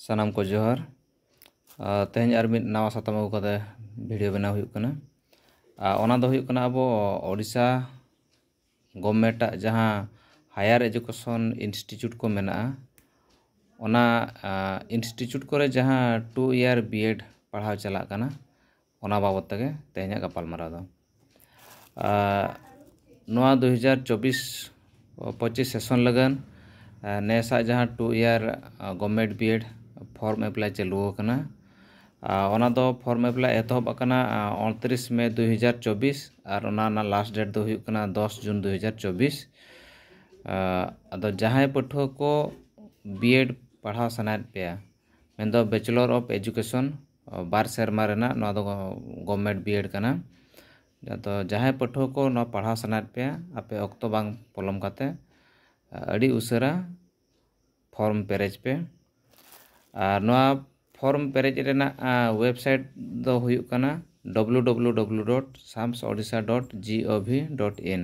सानाम को जोहार तेहन आर मिद नवा साताम अगु कते भिडियो बनाव हुयुग कना ओना दो हुयुग कना अबो ओडिशा गवर्नमेंट जहां हायर एजुकेशन इंस्टीट्यूट को मेना ओना इंस्टीट्यूट करे जहां 2 ईयर बीएड पढ़ाव चला कना ओना बाबत तगे तेहन गपाल मारा दो 2024-25 सेशन लगन नेसा जहां 2 year government B Ed form apply चालू होना ओना दो फॉर्म अप्लाई एतहब अकना 29 मई 2024 और ओना लास्ट डेट दो हुयुग कना 10 जून 2024 अदो जहां पठुआ को बीएड पढ़ाव सनायत पे मेन दो बैचलर ऑफ एजुकेशन बार सेरमा रेना नवा दो गवर्नमेंट बीएड कना तो जहां पठुआ को नवा पढ़ाव सनायत पे आपे अक्तो बांग पलम काते अड़ी उसरा फॉर्म पेरेज पे और नवा फॉर्म पेरेज रेना वेबसाइट दो हुयुग कना www.samsodisha.gov.in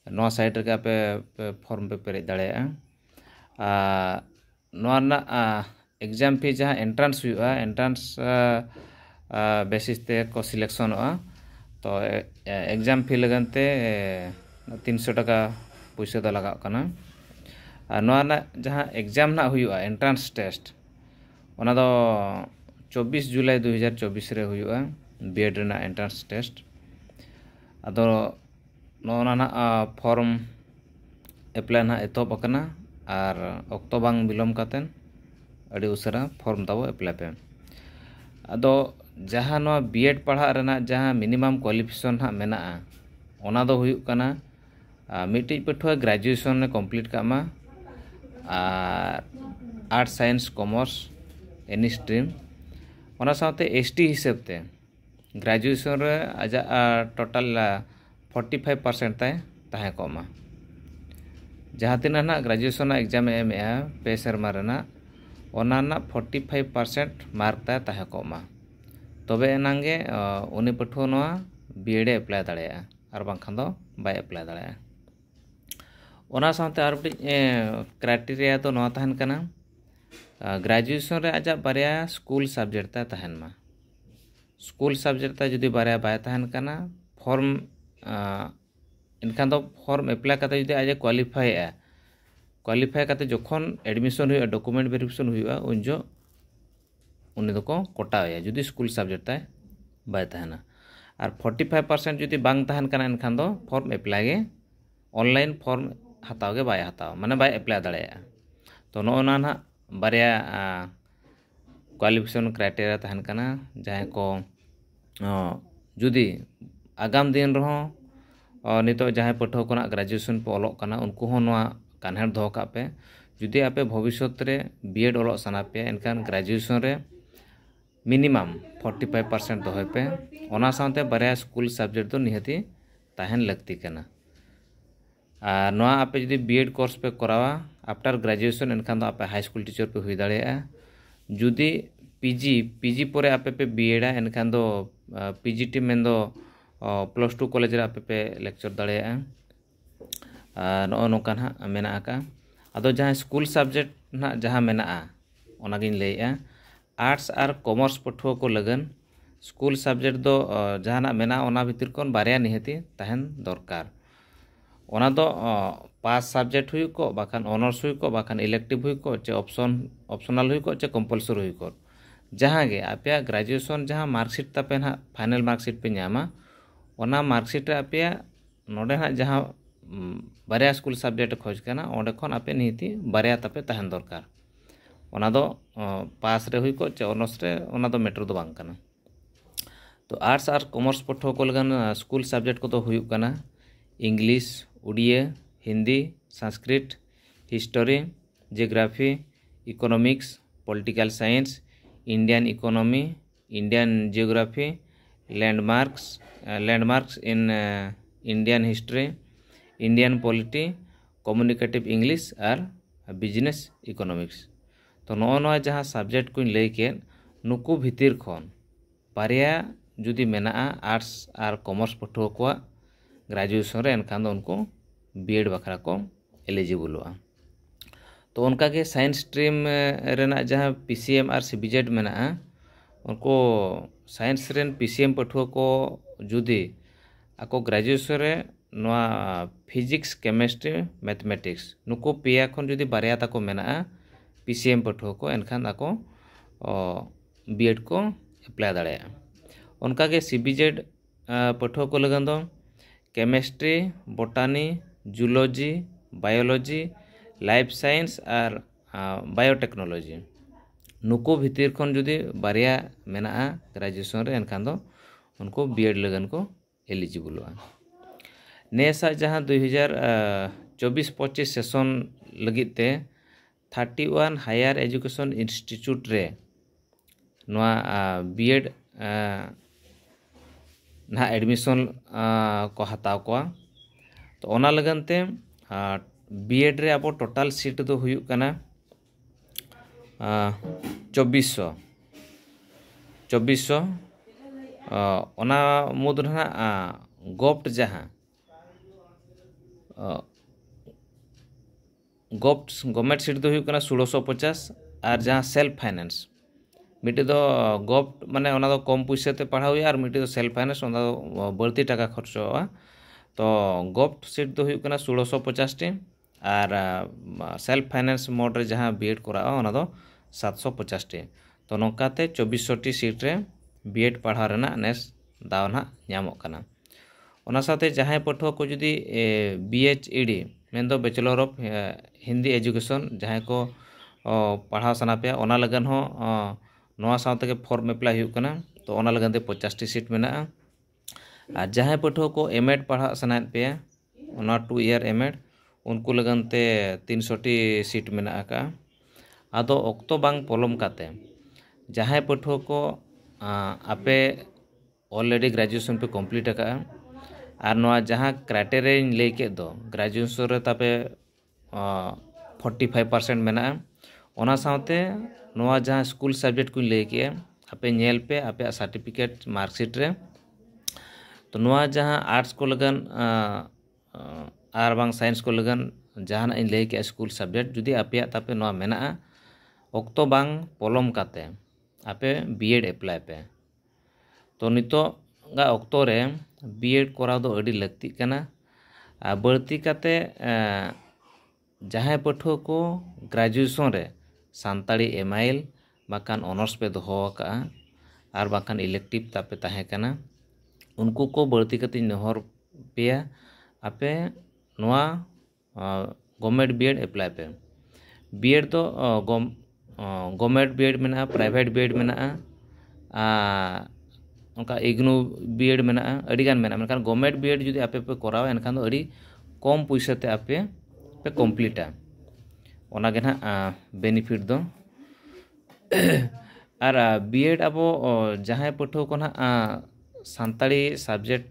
नवा साइट रे पे फॉर्म पे पेरेज दाड़ेया नवा ना एग्जाम फी जहां एंट्रेंस हुयुगा एंट्रेंस बेसिस ते को सिलेक्शन तो एग्जाम फी लगनते 300 टाका पैसा दो लगा कना नवा ना जहां एग्जाम ना हुयुगा एंट्रेंस टेस्ट ओना दो 24 जुलाई 2024 रे हुयुगा बीएड रेना एंट्रेंस टेस्ट अदो नोना ना फॉर्म अप्लाई ना एतहब अकना और अक्तो बांग बिलम कातेन अड़ी उसरा फॉर्म ताबो अप्लाई पे अदो जहां नवा बीएड पढ़ा रेना जहां मिनिमम क्वालिफिकेशन हा मेना ओना दो हुयुग कना मिट्टी पठुआ ग्रेजुएशन ने कंप्लीट कामा art science commerce any stream ओना साथे एसटी हिसाब ते ग्रेजुएशन रे आजा टोटल 45% ताय ताहे कोमा जहां तिना ना ग्रेजुएशन एग्जाम एम पे सेरमा रेना ओना ना 45% मार्क ताहे कोमा तबे एनांगे उनी पठुआ नवा बीएड अप्लाई दाड़ेया और बांखान दो बाय अप्लाई दाड़ेया ओना साथे आर क्राइटेरिया तो नवा तहन कना ग्रेजुएशन रे आजा बारिया स्कूल सब्जेक्ट ता तहन मा स्कूल सब्जेक्ट ता जुदी बारिया बाय तहन कना फॉर्म इनखान दो फॉर्म अप्लाई करते जुदी आजा क्वालिफाई करते जोखन एडमिशन हुआ डॉक्यूमेंट वेरिफिकेशन हुआ उनजो उन्हें दो को कोटाया जुदी स्कूल सब्जेक्ट ता बाय तहना और 45% जुदी बांग तहन कना इनखान दो फॉर्म अप्लाई गे ऑनलाइन फॉर्म हताव गे बाय हताव माने बाय अप्लाई दाड़ेया तो नोना ना बारिया क्वालिफिकेशन क्राइटेरिया तहन कना जहां को जुदी आगाम दिन रहो नितो जहां पठो कोना ग्रेजुएशन पे ओलोक कना उनको हो नवा कान्हेर दो का पे जुदी आपे भविष्यत रे बीएड ओलोक सना पे एनकान ग्रेजुएशन रे मिनिमम 45% दोहे पे ओना साथे बारिया स्कूल सब्जेक्ट तो निहती तहन लगती कना नवा आपे जुदी बीएड कोर्स पे करावा आफ्टर ग्रेजुएशन एनखान दो आपे हाई स्कूल टीचर पे हुई दाड़ेया जुदी पीजी परे आपे पे बीएड एनखान दो पीजीटी मेन दो +2 कॉलेज रे आपे पे लेक्चर दाड़ेया नो नोका ना मेना का अदो जहां स्कूल सब्जेक्ट ना जहां मेना ओना गिन लेया आर्ट्स और कॉमर्स पठुआ को लगन स्कूल सब्जेक्ट दो जहां मेना ओना भितर कोन बारिया निहती तहन दरकार ओना दो पास सब्जेक्ट हुई को बाखान ऑनर्स हुई को बाखान इलेक्टिव हुई को चे ऑप्शनल हुई को चे कंपलसरी हुई को जहां गे आपे ग्रेजुएशन जहां मार्कशीट तापे ना फाइनल मार्कशीट पे नामा ओना मार्कशीट रे आपे नोडे ना जहां बारिया स्कूल सब्जेक्ट खोज कना ओंडे खन आपे नीति बारिया तापे तहन दरकार ओना दो पास रे हुई को चे ऑनर्स रे ओना दो मैटर दो बांग कना तो आर्ट्स और कॉमर्स पठुआ को लगन स्कूल सब्जेक्ट को तो हुई कना English Odia Hindi Sanskrit history geography economics political science Indian economy Indian geography landmarks in Indian history Indian polity communicative English और बिजनेस इकोनॉमिक्स तो नो जहाँ सब्जेक्ट को लई के नुकु भितर खन बारिया जुदी मेना आर्ट्स और कॉमर्स पठुआ को ग्रेजुएशन रे एनखान दो उनको बीएड बखरा को एलिजिबल तो उनकागे साइंस स्ट्रीम रेना जहाँ PCM और CBZ मेना उनको साइंस रेन PCM पठुआ को जुदी ako graduation re noa physics chemistry mathematics nuko peya khon judi barya ta ko mena PCM पठुआ को एनखान ako B.Ed को apply दाड़ेया उनका के CBZ पठुआ को लगन दो chemistry botany zoology biology life science और biotechnology नुको भीतर खन जुदी बारिया मेना ग्रेजुएशन रे एनखान दो उनको B.Ed लगन को एलिजिबल हुआ नेसा जहाँ 2024-25 सेशन लगिते 31 हायर एजुकेशन इंस्टीट्यूट रे नोआ B.Ed ना एडमिशन को हताव को तो ओना लगनते B.Ed रे अब टोटल सीट दो हुयुक कना 2400 ओना मुद्रा गोप्ट जहाँ गोप्ट गवर्नमेंट सीट दो हुयुक कना 1650 और जहाँ सेल्फ फाइनेंस मिट्टी दो गोप्ट माने ओना दो कम पैसे ते पढ़ा हुआ और मिट्टी दो सेल्फ फाइनेंस ओना दो बढ़ती टाका खर्च हुआ तो गोप्ट सीट दो हुयुक कना 1650 टी और सेल्फ फाइनेंस मोड रे जहाँ B.Ed करावा ओना दो 750 टी तो नौकाते 2400 टी सीट रे B.Ed पढ़ा रेना नेस दाव ना ᱧᱟᱢᱚᱜ ᱠᱟᱱᱟ ᱚᱱᱟ ᱥᱟᱶᱛᱮ ᱡᱟᱦᱟᱸᱭ ᱯᱟᱹᱴᱷᱩᱣᱟᱹ ᱠᱚ ᱡᱩᱫᱤ BHED ᱢᱮᱱᱫᱚ ᱵᱮᱪᱮᱞᱟᱨ ᱚᱯ ᱦᱤᱱᱫᱤ ᱮᱡᱩᱠᱮᱥᱚᱱ ᱡᱟᱦᱟᱸᱭ ᱠᱚ ᱯᱟᱲᱦᱟᱣ ᱥᱟᱱᱟ ᱯᱮᱭᱟ ᱚᱱᱟ ᱞᱟᱜᱟᱱ ᱦᱚᱸ ᱱᱚᱣᱟ ᱥᱟᱶᱛᱮ ᱜᱮ ᱯᱷᱚᱨᱢ ᱮᱯᱞᱟᱭ ᱦᱩᱭᱩᱜ ᱠᱟᱱᱟ ᱛᱚ ᱚᱱᱟ ᱞᱟᱜᱟᱱ ᱛᱮ 50 ᱴᱤ ᱥᱤᱴ ᱢᱮᱱᱟᱜᱼᱟ ᱟᱨ ᱡᱟᱦᱟᱸᱭ ᱯᱟᱹᱴᱷᱩᱣᱟᱹ ᱠᱚ M.Ed ᱯᱟᱲᱦᱟᱣ ᱥᱟᱱᱟᱭᱮᱫ ᱯᱮᱭᱟ ᱚᱱᱟ 2 year M.Ed उनको लगन ते 300 टी सीट मेना का आदो ऑक्तो बांग पोलम काते जहाँ पठुआ को आपे ऑलरेडी ग्रेजुएशन पे कंप्लीट का और नवा जहाँ क्राइटेरिया लेके दो ग्रेजुएशन रे तापे 45% मेना ओना साथे नवा जहाँ स्कूल सब्जेक्ट को लेके आपे नेल पे आपे सर्टिफिकेट मार्कशीट रे तो नवा जहाँ आर्ट्स को लगन और बांग साइंस को लगन जहाँ इन ले के स्कूल सब्जेक्ट जुदी आपे तापे नवा मेना ऑक्तो बांग पोलम काते आपे B.Ed अप्लाई पे तो नितो गा ऑक्तो रे B.Ed कोराव दो अडी लगती कना आ बढ़ती काते जहाँ पठुआ को ग्रेजुएशन रे सानताड़ी MIL बाकान ऑनर्स पे दोहो का और बाकान इलेक्टिव तापे ताहे कना उनको को बढ़ती काते नहर पेया आपे नवा गवर्नमेंट B.Ed अप्लाई पे B.Ed तो गवर्नमेंट B.Ed मेना प्राइवेट B.Ed मेना उनका इग्नू B.Ed मेना अड़ीगान मेना मेनखान गवर्नमेंट B.Ed जुदी आपे पे करावा एनखान दो अड़ी कम पैसा ते आपे पे कंप्लीटा ओना गे ना बेनिफिट दो और B.Ed अब जहाँ पठुआ को ना सानताड़ी सब्जेक्ट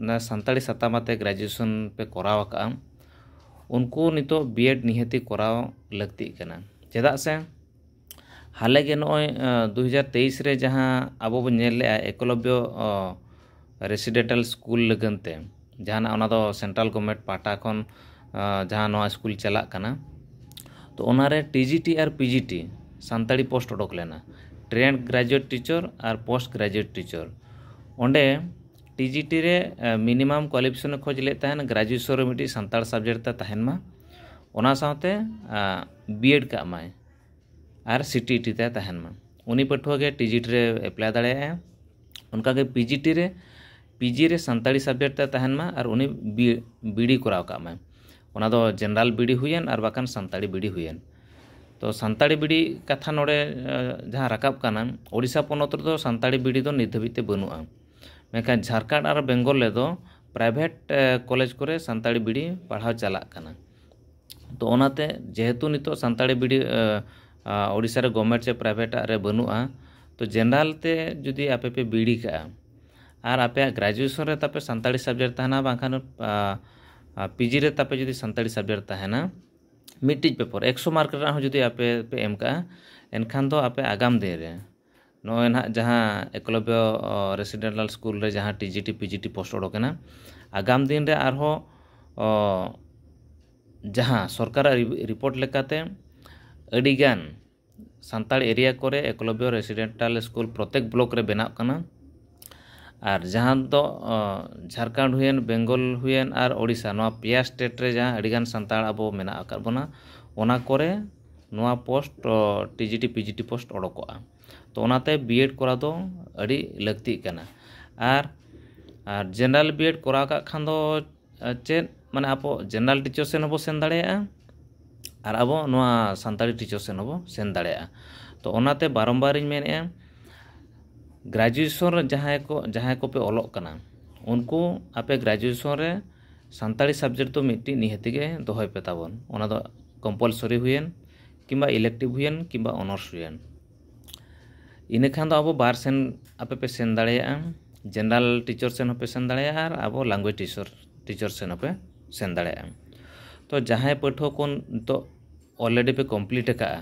ना सानताड़ी सातामाते ग्रेजुएशन पे करावा का उनको नितो B.Ed निहती कराव लगती कना चेदा से हाले के नॉय 2023 रे जहाँ अब बन नेल ले एकलव्य रेसिडेंटल स्कूल लगनते जहाँ ओना दो सेंट्रल गवर्नमेंट पाटा खन जहाँ नवा स्कूल चला कना तो ओनारे TGT और PGT सानताड़ी पोस्ट उडोक लेना ट्रेंड ग्रेजुएट टीचर और पोस्ट ग्रेजुएट टीचर ओंडे TGT रे मिनिमम क्वालिफिकेशन खोज लेता है ग्रेजुएशन रे मिटी सानताड़ सब्जेक्ट तहन मा ओना साथे B.Ed का माय और CTET ते तहन मा उनी पठुआ के TGT रे अप्लाई दाड़े उनका के PGT रे PG रे सानताड़ी सब्जेक्ट ते तहन मा और उनी BD कराव का माय ओना दो जनरल BD हुयन और बाकान सानताड़ी BD हुयन तो सानताड़ी BD कथा नोडे जहाँ राकाब काना ओडिशा पोनोत रे दो सानताड़ी BD दो नित धाबिते बनुआ मेखान झारखंड और बेंगल ले दो प्राइवेट कॉलेज करे सानताड़ी BD पढ़ाव चला काना तो ओनाते जेहेतु नितो सानताड़ी BD ओडिशा रे गवर्नमेंट से प्राइवेट रे बनुआ तो जनरल ते जुदी आपे पे BD का और आपे ग्रेजुएशन रे तापे सानताड़ी सब्जेक्ट तहना बाखान PG रे तापे जुदी सानताड़ी सब्जेक्ट तहना मिट्टिज पेपर 100 मार्क रे हो जुदी आपे पे एम का एनखान दो आपे आगाम दिन रे नॉय ना जहाँ एकलव्य रेसिडेंटल स्कूल रे जहाँ TGT PGT पोस्ट उडोकना आगाम दिन रे आरहो जहाँ सरकार रिपोर्ट लेकाते ᱟᱹᱰᱤᱜᱟन ᱥᱟᱱᱛᱟᱲ ᱮᱨᱤᱭᱟ ᱠᱚᱨᱮ ᱮᱠᱞᱚᱵᱽᱵᱚ ᱨᱮᱥᱤᱰᱮᱱᱴᱟᱞ ᱥᱠᱩᱞ ᱯᱨᱚᱛᱮᱠ ᱵᱞᱚᱠ ᱨᱮ ᱵᱮᱱᱟᱜ ᱠᱟᱱᱟ ᱟᱨ ᱡᱟᱦᱟᱸ ᱫᱚ ᱡᱷᱟᱲᱠᱷᱚᱸᱰ ᱦᱩᱭᱮᱱ ᱵᱮᱝᱜᱚᱞ ᱦᱩᱭᱮᱱ ᱟᱨ ᱳᱲᱤᱥᱟ ᱱᱚᱣᱟ ᱯᱮᱭᱟ ᱥᱴᱮᱴ ᱨᱮ ᱡᱟᱦᱟᱸ ᱟᱹᱰᱤᱜᱟᱱ ᱥᱟᱱᱛᱟᱲ ᱟᱵᱚ ᱢᱮᱱᱟᱜ ᱟᱠᱟᱫ ᱵᱚᱱᱟ ᱚᱱᱟ ᱠᱚᱨᱮ ᱱᱚᱣᱟ ᱯᱳᱥᱴ ᱴᱤᱡᱤᱴᱤ ᱯᱤᱡᱤᱴᱤ ᱯᱳᱥᱴ ᱚᱰᱳᱠᱚᱜᱼᱟ ᱛᱚ ᱚᱱᱟᱛᱮ ᱵᱤᱮᱰ ᱠᱚᱨᱟᱣ ᱫᱚ ᱟᱹᱰᱤ ᱞᱟᱹᱠᱛᱤᱜ ᱠᱟᱱᱟ ᱟᱨ ᱡᱮᱱᱟরেল বিএড করাও কাগ খান ᱫᱚ ᱪᱮᱫ ᱢᱟᱱᱮ ᱟᱵᱚ ᱡᱮᱱᱟরেল ᱴᱤᱪᱟᱨ ᱥᱮᱱ ᱦᱚᱸᱵᱚ ᱥᱮᱱ ᱫᱟᱲᱮᱭᱟᱜᱼᱟ ᱟᱨ ᱟᱵᱚ ᱱᱚᱣᱟ ᱥᱟᱱᱛᱟᱲᱤ ᱴᱤᱪᱟᱨ ᱥᱮᱱ ᱦᱚᱸᱵᱚ ᱥᱮᱱ ᱫᱟᱲᱮᱭᱟᱜᱼᱟ ᱛᱚ ᱚᱱᱟᱛᱮ ᱵᱟᱨᱚᱢᱵᱟᱨᱤᱧ ᱢᱮᱱᱮᱫᱼᱟ গ্র্যাজুয়েশন ᱨᱮ ᱡᱟᱦᱟᱸᱭ ᱠᱚᱯᱮ ᱚᱞᱚᱜ ᱠᱟᱱᱟ ᱩᱱᱠᱩ ᱟᱯᱮ গ্র্যাজুয়েশন ᱨᱮ ᱥᱟᱱᱛᱟᱲᱤ ᱥᱟᱵᱡᱮক্ᱴ ᱫᱚ ᱢᱤᱫᱴᱤᱡ ᱱᱤᱦᱟᱹᱛ ᱜᱮ ᱫᱚᱦᱚᱭ ᱯᱮ ᱛᱟᱵᱚᱱ ᱚᱱᱟ ᱫᱚ ᱠᱚᱢᱯᱟᱞᱥᱟরি ᱦᱩᱭᱮᱱ কিংবা ইলেকটিভ হুইয়েন কিংবা অনার্স হুইয়েন ইনেখান ᱫᱚ ᱟᱵᱚ ᱵᱟᱨ ᱥᱮᱱ ᱟᱯᱮ ᱯᱮ ᱥᱮᱱ ᱫᱟᱲᱮᱭᱟᱜᱼᱟ ᱡᱮᱱᱟরেল ᱴᱤᱪᱟর ᱥᱮᱱ ᱦᱚᱸᱯᱮ ᱥᱮᱱ ᱫᱟᱲᱮᱭᱟᱜᱼᱟ ᱟᱨ ᱟᱵᱚ ᱞᱮᱝᱜᱩᱭᱮᱡᱽ ᱴᱤᱪᱟর ᱥᱮᱱ ᱦᱚᱸᱯᱮ ᱥᱮᱱ ᱫᱟᱲᱮᱭᱟᱜᱼᱟ ᱛᱚ ᱡᱟᱦᱟᱸᱭ ᱯᱟᱹᱴᱷᱩᱣᱟᱹ ᱠᱚ ᱱᱤᱛᱚᱜ ᱚᱞᱨᱮᱰᱤ ᱯᱮ ᱠᱚᱢᱯᱞᱤᱴ ᱟᱠᱟᱜᱼᱟ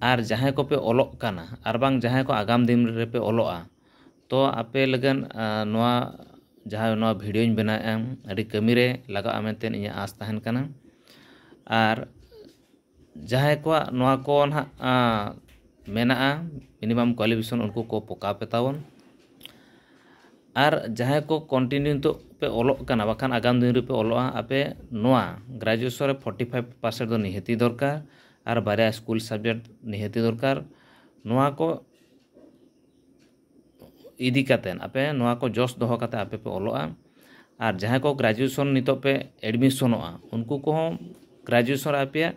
ᱟᱨ ᱡᱟᱦᱟᱸᱭ ᱠᱚᱯᱮ ᱚᱞᱚᱜ ᱠᱟᱱᱟ ᱟᱨ ᱵᱟᱝ ᱡᱟᱦᱟᱸᱭ ᱠᱚ ᱟᱜᱟᱢ ᱫᱤᱱ ᱨᱮᱯᱮ ᱚᱞᱚᱜᱼᱟ ᱛᱚ ᱟᱯᱮ ᱞᱟᱹᱜᱤᱫ ᱱᱚᱣᱟ ᱡᱟᱦᱟᱸ ᱱᱚᱣᱟ ᱵᱷᱤᱰᱤᱭᱳᱧ ᱵᱮᱱᱟᱣᱮᱫᱼᱟ ᱟᱹᱰᱤ ᱠᱟᱹᱢᱤᱨᱮ ᱞᱟᱜᱟᱜᱼᱟ ᱢᱮᱱᱛᱮ ᱤᱧᱟᱹᱜ ᱟᱸᱥ ᱛᱟᱦᱮᱱ ᱠᱟᱱᱟ ᱟᱨ ᱡᱟᱦᱟᱸᱭ ᱠᱚᱣᱟᱜ ᱱᱚᱣᱟ ᱠᱚ ᱱᱟᱦᱟᱜ ᱢᱮᱱᱟᱜᱼᱟ ᱢᱤᱱᱤᱢᱟᱢ ᱠᱳᱣᱟᱞᱤᱯᱷᱤᱠᱮᱥᱚᱱ ᱩᱱᱠᱩ ᱠᱚ ᱯᱚᱠᱟᱣ ᱯᱮ ᱛᱟᱵᱚᱱ ᱟᱨ ᱡᱟᱦᱟᱸᱭ ko ᱠᱚᱱᱴᱤᱱᱤউ ᱱᱤᱛᱚᱜ ᱯᱮ ᱚᱞᱚᱜ ᱠᱟᱱᱟ ᱵᱟᱠᱷᱟᱱ ᱟᱜᱟᱢ ᱫᱤᱱ ᱨᱮᱯᱮ ᱚᱞᱚᱜᱼᱟ ᱟᱯᱮ ᱱᱚᱣᱟ গ্র্যাজুয়েশন ᱨᱮ 45% ᱫᱚ ᱱᱤᱦᱟᱹᱛᱤ ᱫᱚᱨᱠᱟর ᱟᱨ ᱵᱟᱨᱭᱟ ᱥᱠᱩᱞ ᱥᱟᱵᱡᱮক্ᱴ ᱱᱤᱦᱟᱹᱛᱤ ᱫᱚᱨᱠᱟর ᱱᱚᱣᱟ ᱠᱚ ᱤᱫᱤ ᱠᱟᱛᱮᱫ ᱟᱯᱮ ᱱᱚᱣᱟ ᱠᱚ ᱡᱚᱥ ᱫᱚᱦᱚ ᱠᱟᱛᱮᱫ ᱟᱯᱮ ᱯᱮ ᱚᱞᱚᱜᱼᱟ ᱟᱨ ᱡᱟᱦᱟᱸᱭ ᱠᱚ গ্র্যাজুয়েশন ᱱᱤᱛᱚᱜ ᱯᱮ ᱮᱰᱢᱤᱥᱚᱱᱚᱜᱼᱟ ᱩᱱᱠᱩ ᱠᱚᱦᱚᱸ গ্র্যাজুয়েশন ᱨᱮ ᱟᱯᱮᱭᱟᱜ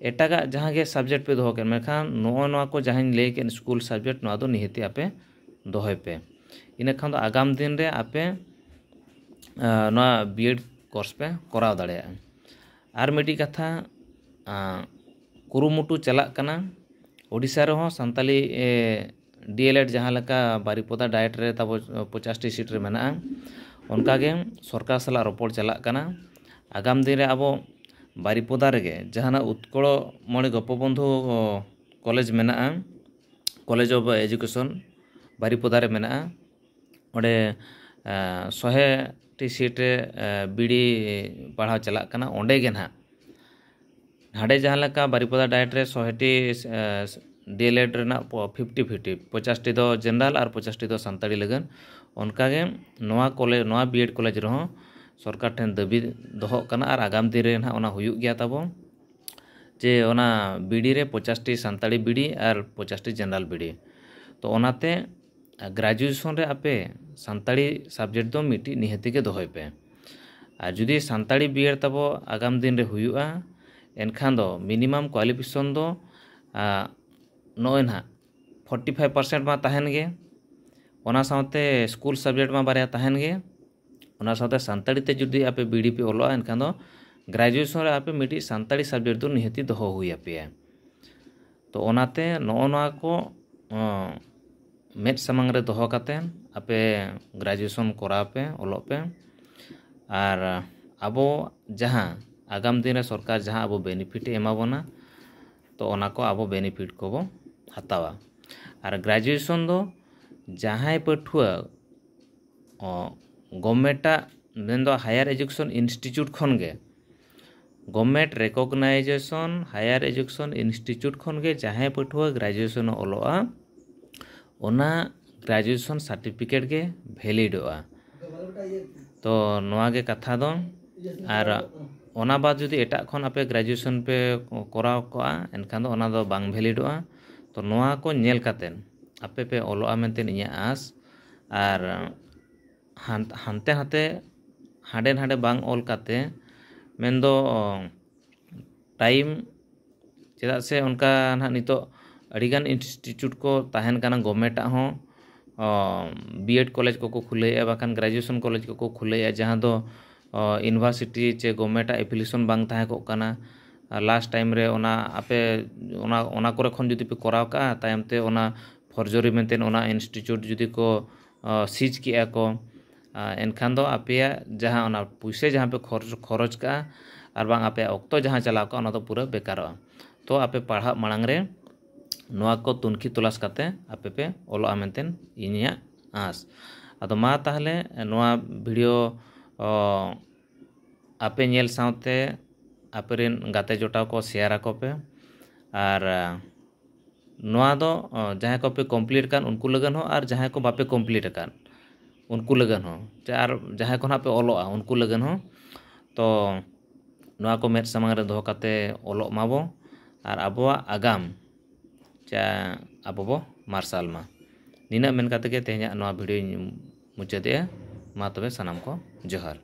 ᱮᱴᱟᱜᱟᱜ ᱡᱟᱦᱟᱸ ᱜᱮ ᱥᱟᱵᱡᱮক্ᱴ ᱯᱮ ᱫᱚᱦᱚ ᱠᱮᱫ ᱢᱮᱱᱠᱷᱟᱱ ᱱᱚᱜᱼᱚᱭ ᱱᱚᱣᱟ ᱠᱚ ᱡᱟᱦᱟᱸᱧ ᱞᱟᱹᱭ ᱠᱮᱫ ᱥᱠᱩᱞ ᱥᱟᱵᱡᱮক্ᱴ ᱱᱚᱣᱟ ᱫᱚ ᱱᱤᱦᱟᱹᱛᱤ ᱟᱯᱮ ᱫᱚᱦᱚᱭ ᱯᱮ ᱤᱱᱟᱹᱠᱷᱟᱱ ᱫᱚ ᱟᱜᱟᱢ ᱫᱤᱱ ᱨᱮ ᱟᱯᱮ ᱱᱚᱣᱟ ᱵᱤᱮᱰ ᱠᱳর্স ᱯᱮ ᱠᱚᱨᱟᱣ ᱫᱟᱲᱮᱭᱟᱜᱼᱟ ᱟᱨ ᱢᱤᱫᱴᱤᱡ ᱠᱟᱛᱷᱟ ᱠᱩᱨᱩᱢᱩᱴᱩ ᱪᱟᱞᱟᱜ ᱠᱟᱱᱟ ᱳᱰᱤᱥᱟ ᱨᱮᱦᱚᱸ ᱥᱟᱱᱛᱟᱞᱤ ᱰᱤএᱞএᱰ ᱡᱟᱦᱟᱸ ᱞᱮᱠᱟ ᱵᱟᱨᱤᱯᱚᱫᱟ ᱰᱟᱭᱮᱴ ᱨᱮ ᱛᱟᱵᱚ 50ᱴᱤ ᱥᱤᱴ ᱨᱮ ᱢᱮᱱᱟᱜᱼᱟ ᱚᱱᱠᱟᱜᱮ ᱥᱚᱨᱠᱟর ᱥᱟᱞᱟᱜ ᱨᱚᱯᱚᱲ ᱪᱟᱞᱟᱜ ᱠᱟᱱᱟ ᱟᱜᱟᱢ ᱫᱤᱱ ᱨᱮ ᱟᱵᱚ ᱵᱟᱨᱤᱯᱚᱫᱟ ᱨᱮᱜᱮ ᱡᱟᱦᱟᱱᱟᱜ ᱩᱛᱠᱚᱲᱚ ᱢᱚᱬᱮ ᱜᱚᱯᱚᱵᱚᱱᱫᱷᱩ ᱠᱚᱞᱮᱡᱽ ᱢᱮᱱᱟᱜᱼᱟ ᱠᱚᱞᱮᱡᱽ ᱚফ ᱮᱰᱩকেশন ᱵᱟᱨᱤᱯᱚᱫᱟ ᱨᱮ ᱢᱮᱱᱟᱜᱼᱟ ᱚᱸᱰᱮ 100ᱴᱤ ᱥᱤᱴ ᱨᱮ ᱵᱤᱰᱤ ᱯᱟᱲᱦᱟᱣ ᱪᱟᱞᱟᱜ ᱠᱟᱱᱟ ᱚᱸᱰᱮ ᱜᱮ ᱱᱟᱦᱟᱜ ᱦᱟᱸᱰᱮ ᱡᱟᱦᱟᱸ ᱞᱮᱠᱟ ᱵᱟᱨᱤᱯᱚᱫᱟ ᱰᱟᱭᱮᱴ ᱨᱮ 100ᱴᱤ ᱰᱤএᱞএᱰ ᱨᱮᱱᱟᱜ 50-50 50ᱴᱤ ᱫᱚ ᱡᱮᱱᱟরেল ᱟᱨ 50ᱴᱤ ᱫᱚ ᱥᱟᱱᱛᱟᱲᱤ ᱞᱟᱹᱜᱤᱫ ᱚᱱᱠᱟᱜᱮ ᱱᱚᱣᱟ ᱵᱤᱮᱰ ᱠᱚᱞᱮᱡᱽ ᱨᱮᱦᱚᱸ ᱥᱚᱨᱠᱟর ᱴᱷᱮᱱ ᱫᱟᱹᱵᱤ ᱫᱚᱦᱚᱜ ᱠᱟᱱᱟ ᱟᱨ ᱟᱜᱟᱢ ᱫᱤᱱ ᱨᱮ ᱱᱟᱦᱟᱜ ᱚᱱᱟ ᱦᱩᱭᱩᱜ ᱜᱮᱭᱟ ᱛᱟᱵᱚ ᱡᱮ ᱚᱱᱟ ᱵᱤᱰᱤ ᱨᱮ 50ᱴᱤ ᱥᱟᱱᱛᱟᱲᱤ ᱵᱤᱰᱤ ᱟᱨ 50ᱴᱤ ᱡᱮᱱᱟরেল ᱵᱤᱰᱤ ᱛᱚ ᱚᱱᱟᱛᱮ গ্র্যাজুয়েশন রে আপে সান্তাড়ি সাবজেক্ট ᱫᱚ ᱢᱤᱫᱴᱤᱡ ᱱᱤᱦᱟᱹᱛᱤ ᱜᱮ ᱫᱚᱦᱚᱭ ᱯᱮ ᱟᱨ ᱡᱩᱫᱤ ᱥᱟᱱᱛᱟᱲᱤ ᱵᱤᱮᱰ ᱛᱟᱵᱚ ᱟᱜᱟᱢ ᱫᱤᱱ ᱨᱮ ᱦᱩᱭᱩᱜᱼᱟ ᱮᱱᱠᱷᱟᱱ ᱫᱚ ᱢᱤᱱᱤᱢᱟᱢ ᱠᱳᱣᱟᱞᱤᱯᱷᱤᱠᱮᱥᱚᱱ ᱫᱚ ᱱᱚᱜᱼᱚᱭ ᱱᱟᱦᱟᱜ 45% ᱢᱟ ᱛᱟᱦᱮᱱ ᱜᱮ ᱚᱱᱟ ᱥᱟᱶᱛᱮ ᱥᱠᱩᱞ ᱥᱟᱵᱡᱮক্ট ᱢᱟ ᱵᱟᱨᱭᱟ ᱛᱟᱦᱮᱱ ᱜᱮ ᱚᱱᱟ ᱥᱟᱶᱛᱮ ᱥᱟᱱᱛᱟᱲᱤ ᱛᱮ ᱡᱩᱫᱤ ᱟᱯᱮ ᱵᱤᱰᱤ ᱯᱮ ᱚᱞᱚᱜᱼᱟ ᱮᱱᱠᱷᱟᱱ ᱫᱚ গ্র্যাজুয়েশন ᱨᱮ ᱟᱯᱮ ᱢᱤᱫᱴᱤᱡ ᱥᱟᱱᱛᱟᱲᱤ ᱥᱟᱵᱡᱮক্ট ᱫᱚ ᱱᱤᱦᱟᱹᱛᱤ ᱫᱚᱦᱚ ᱦᱩᱭ ᱟᱯᱮᱭᱟ ᱛᱚ ᱚᱱᱟᱛᱮ ᱱᱚᱜᱼᱚ ᱱᱚᱣᱟ ᱠᱚ ᱢᱮᱫ ᱥᱟᱢᱟᱝ ᱨᱮ ᱫᱚᱦᱚ ᱠᱟᱛᱮᱫ ᱟᱯᱮ গ্র্যাজুয়েশন ᱠᱚᱨᱟᱣ ᱯᱮ ᱚᱞᱚᱜ ᱯᱮ ᱟᱨ ᱟᱵᱚ ᱡᱟᱦᱟᱸ ᱟᱜᱟᱢ ᱫᱤᱱ ᱨᱮ ᱥᱚᱨᱠᱟর ᱡᱟᱦᱟᱸ ᱟᱵᱚ ᱵᱮᱱᱤᱯᱷᱤᱴ ᱮ ᱮᱢᱟ ᱵᱚᱱᱟ ᱛᱚ ᱚᱱᱟ ᱠᱚ ᱟᱵᱚ ᱵᱮᱱᱤᱯᱷᱤᱴ ᱠᱚᱵᱚ ᱦᱟᱛᱟᱣᱟ ᱟᱨ গ্র্যাজুয়েশন ᱫᱚ ᱡᱟᱦᱟᱸᱭ ᱯᱟᱹᱴᱷᱩᱣᱟᱹ গভর্নমেন্ᱴᱟᱜ ᱢᱮᱱᱫᱚ হায়ার এডুকেশন ইনস্টিটিউট ᱠᱷᱚᱱ ᱜᱮ government recognition higher education institute ᱠᱷᱚᱱ ᱜᱮ ᱡᱟᱦᱟᱸᱭ ᱯᱟᱹᱴᱷᱩᱣᱟᱹ গ্র্যাজুয়েশন ᱚᱞᱚᱜᱼᱟ ᱚᱱᱟ গ্র্যাজুয়েশন সার্টিফিকেট ᱜᱮ ভ্যালিডᱚᱜᱼᱟ ᱛᱚ ᱱᱚᱣᱟ ᱜᱮ ᱠᱟᱛᱷᱟ ᱫᱚ ᱟᱨ ᱚᱱᱟ ᱵᱟᱫ ᱡᱩᱫᱤ ᱮᱴᱟᱜ ᱠᱷᱚᱱ ᱟᱯᱮ গ্র্যাজুয়েশন ᱯᱮ ᱠᱚᱨᱟᱣ ᱠᱚᱜᱼᱟ ᱮᱱᱠᱷᱟᱱ ᱫᱚ ᱚᱱᱟ ᱫᱚ ᱵᱟᱝ ᱵᱷ্যালিডᱚᱜᱼᱟ ᱛᱚ ᱱᱚᱣᱟ ᱠᱚ ᱧᱮᱞ ᱠᱟᱛᱮᱫ ᱟᱯᱮ ᱯᱮ ᱚᱞᱚᱜᱼᱟ ᱢᱮᱱᱛᱮ ᱤᱧᱟᱹᱜ ᱟᱸᱥ ᱟᱨ ᱦᱟᱱᱛᱮ ᱱᱟᱛᱮ ᱦᱟᱸᱰᱮ ᱱᱟᱰᱮ ᱵᱟᱝ ᱚᱞ ᱠᱟᱛᱮ ᱢᱮᱱᱫᱚ ᱴᱟᱭᱤᱢ ᱪᱮᱫᱟᱜ ᱥᱮ ᱚᱱᱠᱟ ᱱᱟᱦᱟᱜ ᱱᱤᱛᱚᱜ ᱟᱹᱰᱤᱜᱟᱱ ᱤᱱᱥᱴᱤᱴᱤউᱴ ᱠᱚ ᱛᱟᱦᱮᱱ ᱠᱟᱱᱟ ᱜᱚᱵᱷᱢᱮᱱᱴᱟᱜ ᱦᱚᱸ ᱵᱤᱮᱰ ᱠᱚᱞᱮᱡᱽ ᱠᱚᱠᱚ ᱠᱷᱩᱞᱟᱹᱣᱮᱫᱼᱟ ᱵᱟᱠᱷᱟᱱ গ্র্যাজুয়েশন ᱠᱚᱞᱮᱡᱽ ᱠᱚᱠᱚ ᱠᱷᱩᱞᱟᱹᱣᱮᱫᱼᱟ ᱡᱟᱦᱟᱸ ᱫᱚ ᱤᱭᱩᱱᱤᱵᱷᱟᱨᱥᱤᱴᱤ ᱪᱮ ᱜᱚᱵᱷᱢᱮᱱᱴᱟᱜ ᱮᱯᱞᱤᱠᱮᱥᱚᱱ ᱵᱟᱝ ᱛᱟᱦᱮᱸ ᱠᱚᱜ ᱠᱟᱱᱟ ᱞᱟᱥᱴ ᱴᱟᱭᱤᱢ ᱨᱮ ᱚᱱᱟ ᱟᱯᱮ ᱚᱱᱟ ᱠᱚᱨᱮ ᱠᱷᱚᱱ ᱡᱩᱫᱤ ᱯᱮ ᱠᱚᱨᱟᱣ ᱠᱟᱜᱼᱟ ᱛᱟᱭᱚᱢ ᱛᱮ ᱚᱱᱟ ᱯᱷᱚᱨᱡᱚᱨᱤ ᱢᱮᱱᱛᱮ ᱚᱱᱟ ᱤᱱᱥᱴᱤᱴᱤউᱴ ᱡᱩᱫᱤ ᱠᱚ ᱥᱤᱡᱽ ᱠᱮᱜᱼᱟ ko ᱮᱱᱠᱷᱟन ᱫᱚ ᱟᱯᱮᱭᱟᱜ ᱡᱟᱦᱟᱸ ᱚᱱᱟ ᱯᱩᱭᱥᱟᱹ ᱡᱟᱦᱟᱸ ᱯᱮ ᱠᱷᱚᱨᱚᱪ ᱠᱟᱜᱼᱟ ᱟᱨ ᱵᱟᱝ ᱟᱯᱮᱭᱟᱜ ᱚᱠᱛᱚ ᱡᱟᱦᱟᱸ ᱪᱟᱞᱟᱣ ᱠᱚᱜᱼᱟ ᱚᱱᱟ ᱫᱚ ᱯᱩᱨᱟᱹ ᱵᱮᱠᱟᱨᱚᱜᱼᱟ ᱛᱚ ᱟᱯᱮ ᱯᱟᱲᱦᱟᱜ ᱢᱟᱲᱟᱝ ᱨᱮ ᱱᱚᱣᱟ ᱠᱚ ᱛᱩᱱᱠᱷᱤ ᱛᱚᱞᱟᱥ ᱠᱟᱛᱮ ᱟᱯᱮ ᱯᱮ ᱚᱞᱚᱜᱼᱟ ᱢᱮᱱᱛᱮ ᱤᱧᱟᱹᱜ ᱟᱸᱥ ᱟᱫᱚ ᱢᱟ ᱛᱟᱦᱞᱮ ᱱᱚᱣᱟ ᱵᱷᱤᱰᱤᱭᱳ ᱟᱯᱮ ᱧᱮᱞ ᱥᱟᱶᱛᱮ ᱟᱯᱮᱨᱮᱱ ᱜᱟᱛᱮ ᱡᱚᱴᱟᱣ ᱠᱚ ᱥᱮᱭᱟᱨ ᱟᱠᱚ ᱯᱮ ᱟᱨ ᱱᱚᱣᱟ ᱫᱚ ᱡᱟᱦᱟᱸᱭ ᱠᱚ ᱯᱮ ᱠᱚᱢᱯᱞᱤᱴ ᱠᱟᱱ ᱩᱱᱠᱩ ᱞᱟᱹᱜᱤᱫ ᱦᱚᱸ ᱟᱨ ᱡᱟᱦᱟᱸᱭ ᱠᱚ ᱵᱟᱯᱮ ᱠᱚᱢᱯᱞᱤᱴ ᱟᱠᱟᱫ उनको लगन हो ᱟᱨ ᱡᱟᱦᱟᱸᱭ ᱠᱚ ᱱᱟᱜ ᱯᱮ ᱚᱞᱚᱜᱼᱟ उनको लगन हो तो ᱱᱚᱣᱟ ᱠᱚ ᱢᱮᱫ ᱥᱟᱢᱟᱝ ᱨᱮ ᱫᱚᱦᱚ ᱠᱟᱛᱮ ᱚᱞᱚᱜ ᱢᱟᱵᱚ ᱟᱨ ᱟᱵᱚᱣᱟᱜ ᱟᱜᱟᱢ ᱟᱵᱚ ᱵᱚ ᱢᱟᱨᱥᱟᱞ ᱢᱟ ᱱᱤᱱᱟᱹᱜ ᱢᱮᱱ ᱠᱟᱛᱮ ᱜᱮ ᱛᱮᱦᱮᱧᱟᱜ ᱱᱚᱣᱟ ᱵᱷᱤᱰᱤᱭᱳᱧ ᱢᱩᱪᱟᱹᱫᱮᱜᱼᱟ ᱢᱟ ᱛᱚᱵᱮ ᱥᱟᱱᱟᱢ ᱠᱚ ᱡᱚᱦᱟᱨ